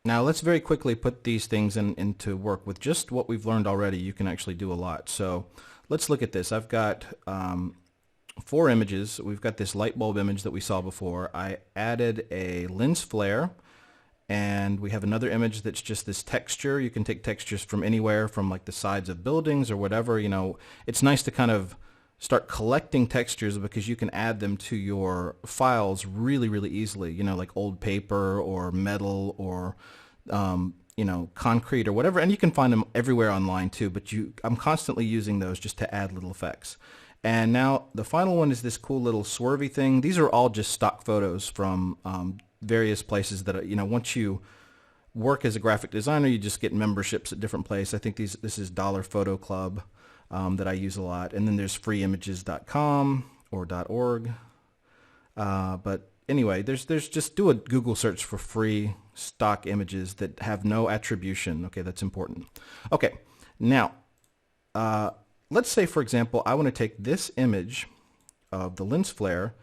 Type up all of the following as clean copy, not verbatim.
Now let's very quickly put these things into work. With just what we've learned already, you can actually do a lot. So let's look at this. I've got four images. We've got this light bulb image that we saw before. I added a lens flare, and we have another image that's just this texture. You can take textures from anywhere, from like the sides of buildings or whatever. You know, it's nice to kind of start collecting textures because you can add them to your files really, really easily. You know, like old paper or metal or you know, concrete or whatever, and you can find them everywhere online too, but I'm constantly using those just to add little effects. And now the final one is this cool little swervy thing. These are all just stock photos from various places that, you know, once you work as a graphic designer, you just get memberships at different places. I think this is Dollar Photo Club that I use a lot. And then there's freeimages.com or .org. But anyway, there's just do a Google search for free stock images that have no attribution. Okay, that's important. Okay, now let's say, for example, I want to take this image of the lens flare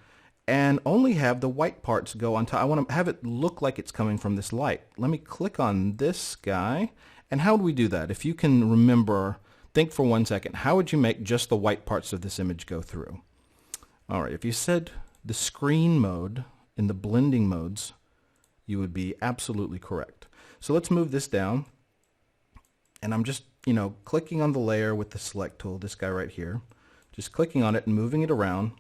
and only have the white parts go on top. I want to have it look like it's coming from this light. Let me click on this guy. And how do we do that? If you can remember, think for 1 second, how would you make just the white parts of this image go through? All right, if you said the screen mode in the blending modes, you would be absolutely correct. So let's move this down, and I'm just, you know, clicking on the layer with the select tool, this guy right here, just clicking on it and moving it around,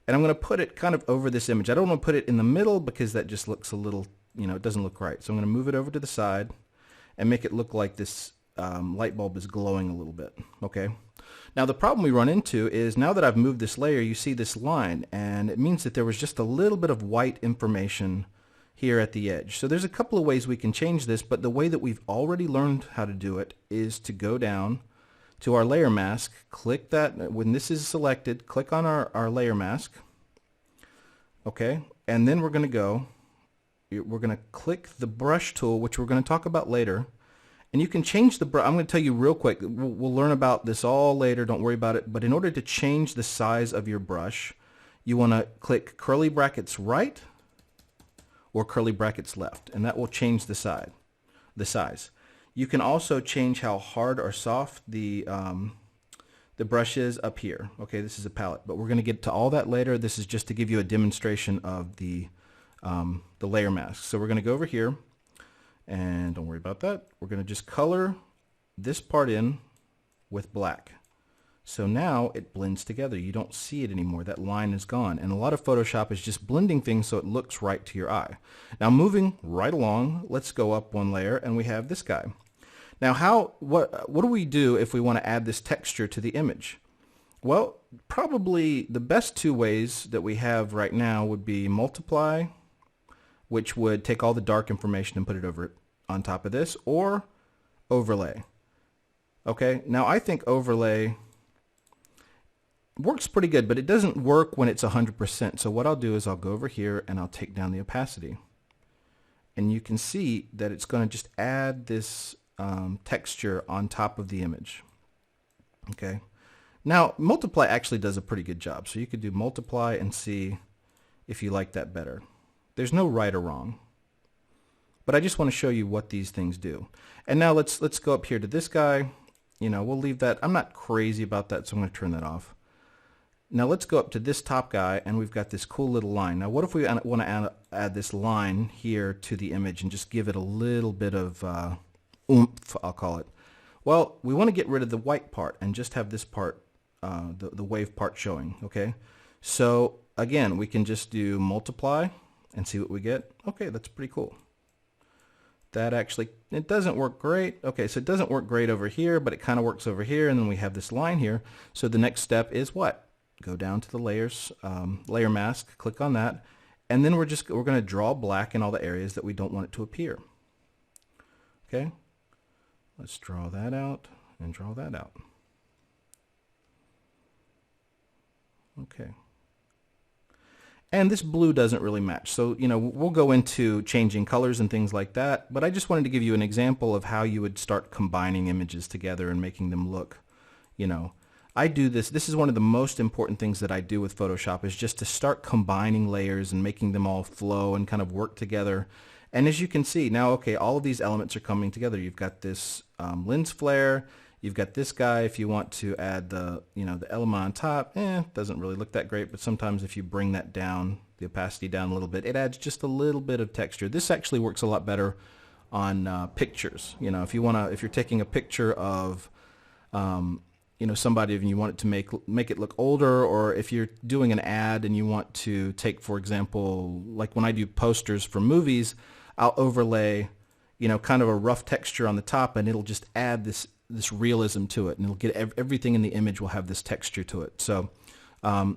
and I'm going to put it kind of over this image. I don't want to put it in the middle because that just looks a little, you know, it doesn't look right. So I'm going to move it over to the side and make it look like this light bulb is glowing a little bit. Okay. Now the problem we run into is now that I've moved this layer, you see this line, and it means that there was just a little bit of white information here at the edge. So there's a couple of ways we can change this, but the way that we've already learned how to do it is to go down to our layer mask, click that, when this is selected, click on our layer mask, okay, and then we're going to click the brush tool, which we're going to talk about later. And you can change the brush. I'm going to tell you real quick. We'll learn about this all later. Don't worry about it. But in order to change the size of your brush, you want to click curly brackets right or curly brackets left, and that will change the size. You can also change how hard or soft the brush is up here. Okay, this is a palette, but we're going to get to all that later. This is just to give you a demonstration of the layer mask. So we're going to go over here. And don't worry about that. We're going to just color this part in with black. So now it blends together. You don't see it anymore. That line is gone. And a lot of Photoshop is just blending things so it looks right to your eye. Now moving right along, let's go up one layer and we have this guy. Now what do we do if we want to add this texture to the image? Well, probably the best two ways that we have right now would be multiply, which would take all the dark information and put it over on top of this, or overlay. Okay, now I think overlay works pretty good, but it doesn't work when it's 100%. So what I'll do is I'll go over here and I'll take down the opacity. And you can see that it's going to just add this texture on top of the image. Okay, now multiply actually does a pretty good job. So you could do multiply and see if you like that better. There's no right or wrong, but I just want to show you what these things do. And now let's go up here to this guy. You know, we'll leave that. I'm not crazy about that, so I'm going to turn that off. Now let's go up to this top guy, and we've got this cool little line. Now what if we want to add this line here to the image and just give it a little bit of oomph, I'll call it. Well, we want to get rid of the white part and just have this part, the wave part showing, okay? So again, we can just do multiply and see what we get. Okay, that's pretty cool. That actually, it doesn't work great. Okay, so it doesn't work great over here, but it kind of works over here, and then we have this line here. So the next step is what? Go down to the layers, layer mask, click on that, and then we're going to draw black in all the areas that we don't want it to appear. Okay, let's draw that out and draw that out. Okay. And this blue doesn't really match. So, you know, we'll go into changing colors and things like that, but I just wanted to give you an example of how you would start combining images together and making them look, you know. I do this. This is one of the most important things that I do with Photoshop, is just to start combining layers and making them all flow and kind of work together. And as you can see now, okay, all of these elements are coming together. You've got this lens flare. You've got this guy. If you want to add the, the element on top, doesn't really look that great, but sometimes if you bring that down, the opacity down a little bit, it adds just a little bit of texture. This actually works a lot better on pictures. If you're taking a picture of, somebody and you want it to make it look older, or if you're doing an ad and you want to take, for example, like when I do posters for movies, I'll overlay, kind of a rough texture on the top, and it'll just add this realism to it, and it'll get everything in the image will have this texture to it. So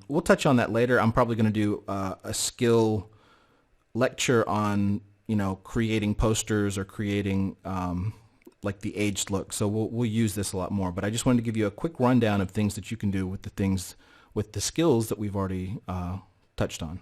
we'll touch on that later. I'm probably going to do a skill lecture on creating posters or creating like the aged look. So we'll use this a lot more. But I just wanted to give you a quick rundown of things that you can do with the skills that we've already touched on.